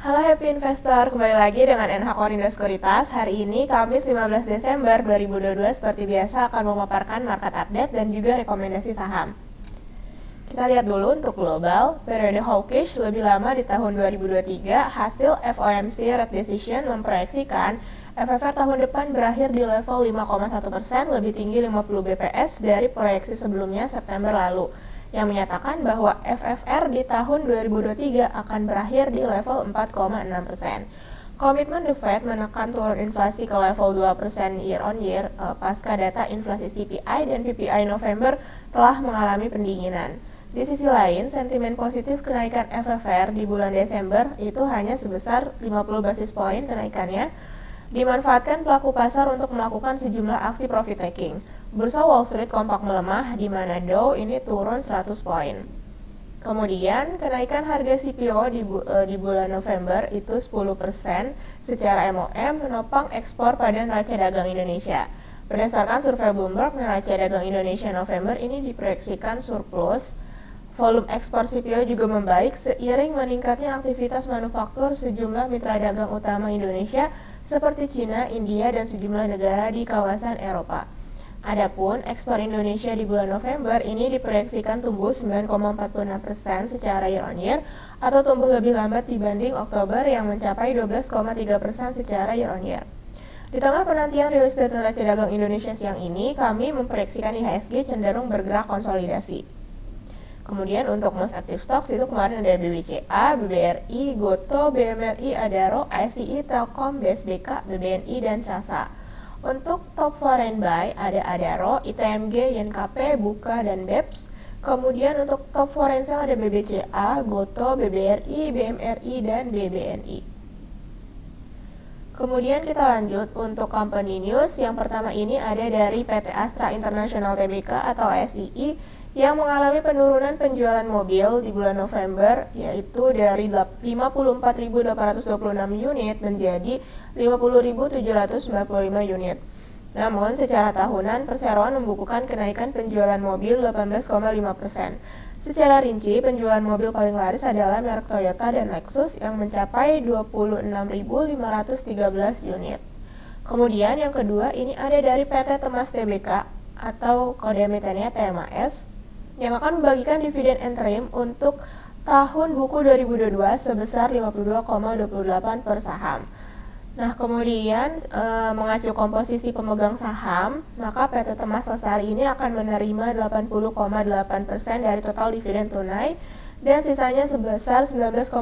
Halo Happy Investor, kembali lagi dengan NH Korindo Sekuritas. Hari ini Kamis 15 Desember 2022 seperti biasa akan memaparkan market update dan juga rekomendasi saham. Kita lihat dulu untuk global, periode hawkish lebih lama di tahun 2023, hasil FOMC Rate Decision memproyeksikan FFR tahun depan berakhir di level 5,1%, lebih tinggi 50 BPS dari proyeksi sebelumnya September lalu, yang menyatakan bahwa FFR di tahun 2023 akan berakhir di level 4,6%. Komitmen The Fed menekan turun inflasi ke level 2% year on year pasca data inflasi CPI dan PPI November telah mengalami pendinginan. Di sisi lain, sentimen positif kenaikan FFR di bulan Desember itu hanya sebesar 50 basis poin kenaikannya, dimanfaatkan pelaku pasar untuk melakukan sejumlah aksi profit taking. Bursa Wall Street kompak melemah, di mana Dow ini turun 100 poin. Kemudian, kenaikan harga CPO di bulan November itu 10% secara MOM menopang ekspor pada neraca dagang Indonesia. Berdasarkan survei Bloomberg, neraca dagang Indonesia November ini diproyeksikan surplus. Volume ekspor CPO juga membaik seiring meningkatnya aktivitas manufaktur sejumlah mitra dagang utama Indonesia seperti Cina, India, dan sejumlah negara di kawasan Eropa. Adapun ekspor Indonesia di bulan November ini diproyeksikan tumbuh 9,46% secara year on year atau tumbuh lebih lambat dibanding Oktober yang mencapai 12,3% secara year on year. Di tengah penantian rilis data neraca dagang Indonesia siang ini, kami memproyeksikan IHSG cenderung bergerak konsolidasi. Kemudian untuk most active stocks itu kemarin ada BBCA, BBRI, Goto, BMRI, Adaro, ASI, Telkom, BSBK, BBNI, dan CASA. Untuk top foreign buy ada Adaro, ITMG, YNKP, Buka, dan BEPS. Kemudian untuk top foreign sell ada BBCA, Goto, BBRI, BMRI, dan BBNI. Kemudian kita lanjut untuk company news. Yang pertama ini ada dari PT Astra International Tbk atau ASII yang mengalami penurunan penjualan mobil di bulan November, yaitu dari 54.826 unit menjadi 50.795 unit. Namun secara tahunan perseroan membukukan kenaikan penjualan mobil 18,5%. Secara rinci, penjualan mobil paling laris adalah merek Toyota dan Lexus yang mencapai 26.513 unit. Kemudian yang kedua ini ada dari PT Temas Tbk atau kode emitennya TMAS yang akan membagikan dividen interim untuk tahun buku 2022 sebesar 52,28 per saham. Nah, kemudian mengacu komposisi pemegang saham, maka PT Temas Lestari ini akan menerima 80,8% dari total dividen tunai dan sisanya sebesar 19,06%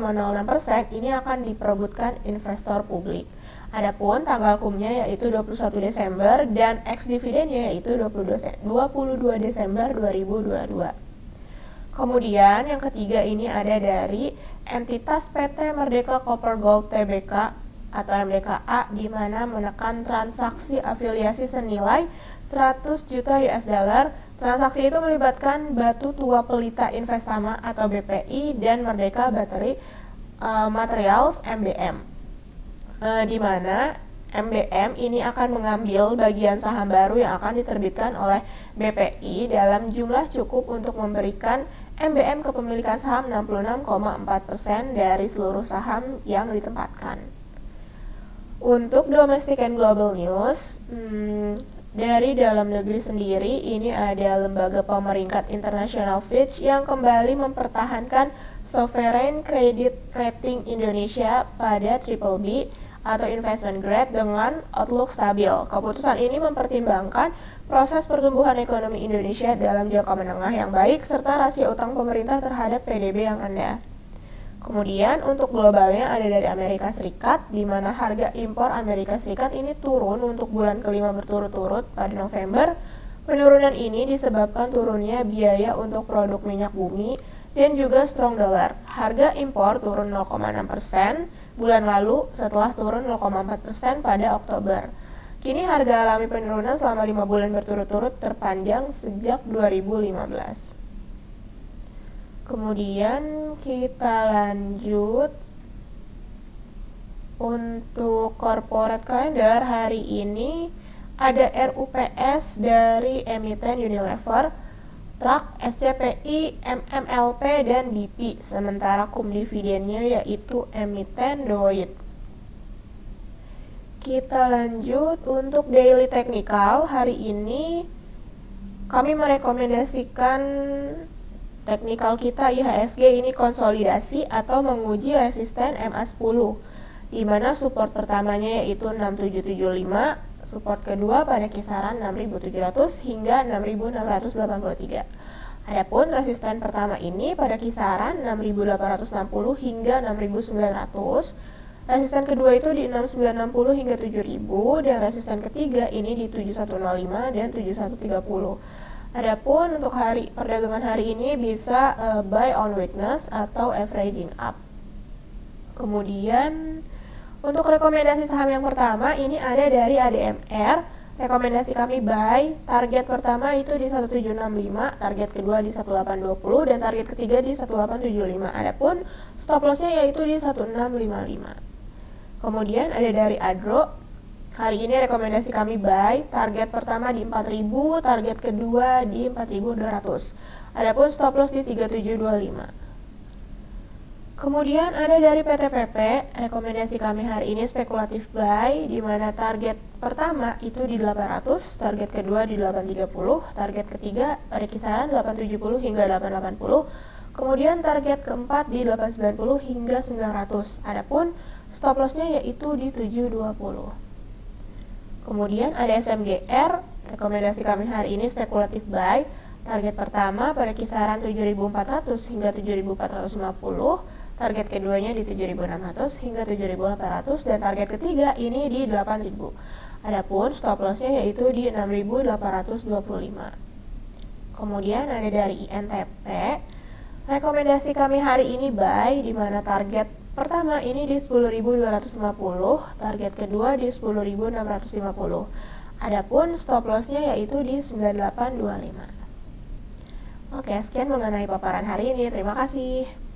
ini akan diperebutkan investor publik. Adapun tanggal kumnya yaitu 21 Desember dan ex dividennya yaitu 22 Desember 2022. Kemudian yang ketiga ini ada dari entitas PT Merdeka Copper Gold Tbk atau MDKA di mana menekan transaksi afiliasi senilai 100 juta US dollar. Transaksi itu melibatkan Batu Tua Pelita Investama atau BPI dan Merdeka Battery Materials MBM. Di mana MBM ini akan mengambil bagian saham baru yang akan diterbitkan oleh BPI dalam jumlah cukup untuk memberikan MBM kepemilikan saham 66,4% dari seluruh saham yang ditempatkan. Untuk domestic and global news, dari dalam negeri sendiri ini ada lembaga pemeringkat internasional Fitch yang kembali mempertahankan sovereign credit rating Indonesia pada BBB atau investment grade dengan outlook stabil. Keputusan ini mempertimbangkan proses pertumbuhan ekonomi Indonesia dalam jangka menengah yang baik serta rasio utang pemerintah terhadap PDB yang rendah. Kemudian untuk globalnya ada dari Amerika Serikat, di mana harga impor Amerika Serikat ini turun untuk bulan kelima berturut-turut pada November. Penurunan ini disebabkan turunnya biaya untuk produk minyak bumi dan juga strong dollar. Harga impor turun 0,6% bulan lalu setelah turun 0,4% pada Oktober. Kini harga alami penurunan selama 5 bulan berturut-turut terpanjang sejak 2015. Kemudian kita lanjut untuk corporate calendar hari ini ada RUPS dari emiten Unilever, Strak, SCPI, MMLP, dan BP. Sementara kum dividennya yaitu emiten Doit. Kita lanjut untuk daily technical. Hari ini kami merekomendasikan teknikal kita IHSG ini konsolidasi atau menguji resisten MA10, di mana support pertamanya yaitu 6775, support kedua pada kisaran 6700 hingga 6683. Adapun resisten pertama ini pada kisaran 6860 hingga 6900. Resisten kedua itu di 6960 hingga 7000, dan resisten ketiga ini di 7105 dan 7130. Adapun untuk perdagangan hari ini bisa buy on weakness atau averaging up. Kemudian untuk rekomendasi saham yang pertama ini ada dari ADMR. Rekomendasi kami buy, target pertama itu di 1765, target kedua di 1820, dan target ketiga di 1875. Adapun stop lossnya yaitu di 1655. Kemudian ada dari Adro. Hari ini rekomendasi kami buy, target pertama di 4000, target kedua di 4200. Adapun stop loss di 3725. Kemudian ada dari PTPP. Rekomendasi kami hari ini spekulatif buy, di mana target pertama itu di 800, target kedua di 830, target ketiga pada kisaran 870 hingga 880. Kemudian target keempat di 890 hingga 900. Adapun stop lossnya yaitu di 720. Kemudian ada SMGR. Rekomendasi kami hari ini spekulatif buy, target pertama pada kisaran 7400 hingga 7450, target keduanya di 7600 hingga 7800, dan target ketiga ini di 8000. Adapun stop lossnya yaitu di 6825. Kemudian ada dari INTP. Rekomendasi kami hari ini buy, di mana target pertama ini di 10.250, target kedua di 10.650. Adapun stop lossnya yaitu di 9825. Oke, sekian mengenai paparan hari ini. Terima kasih.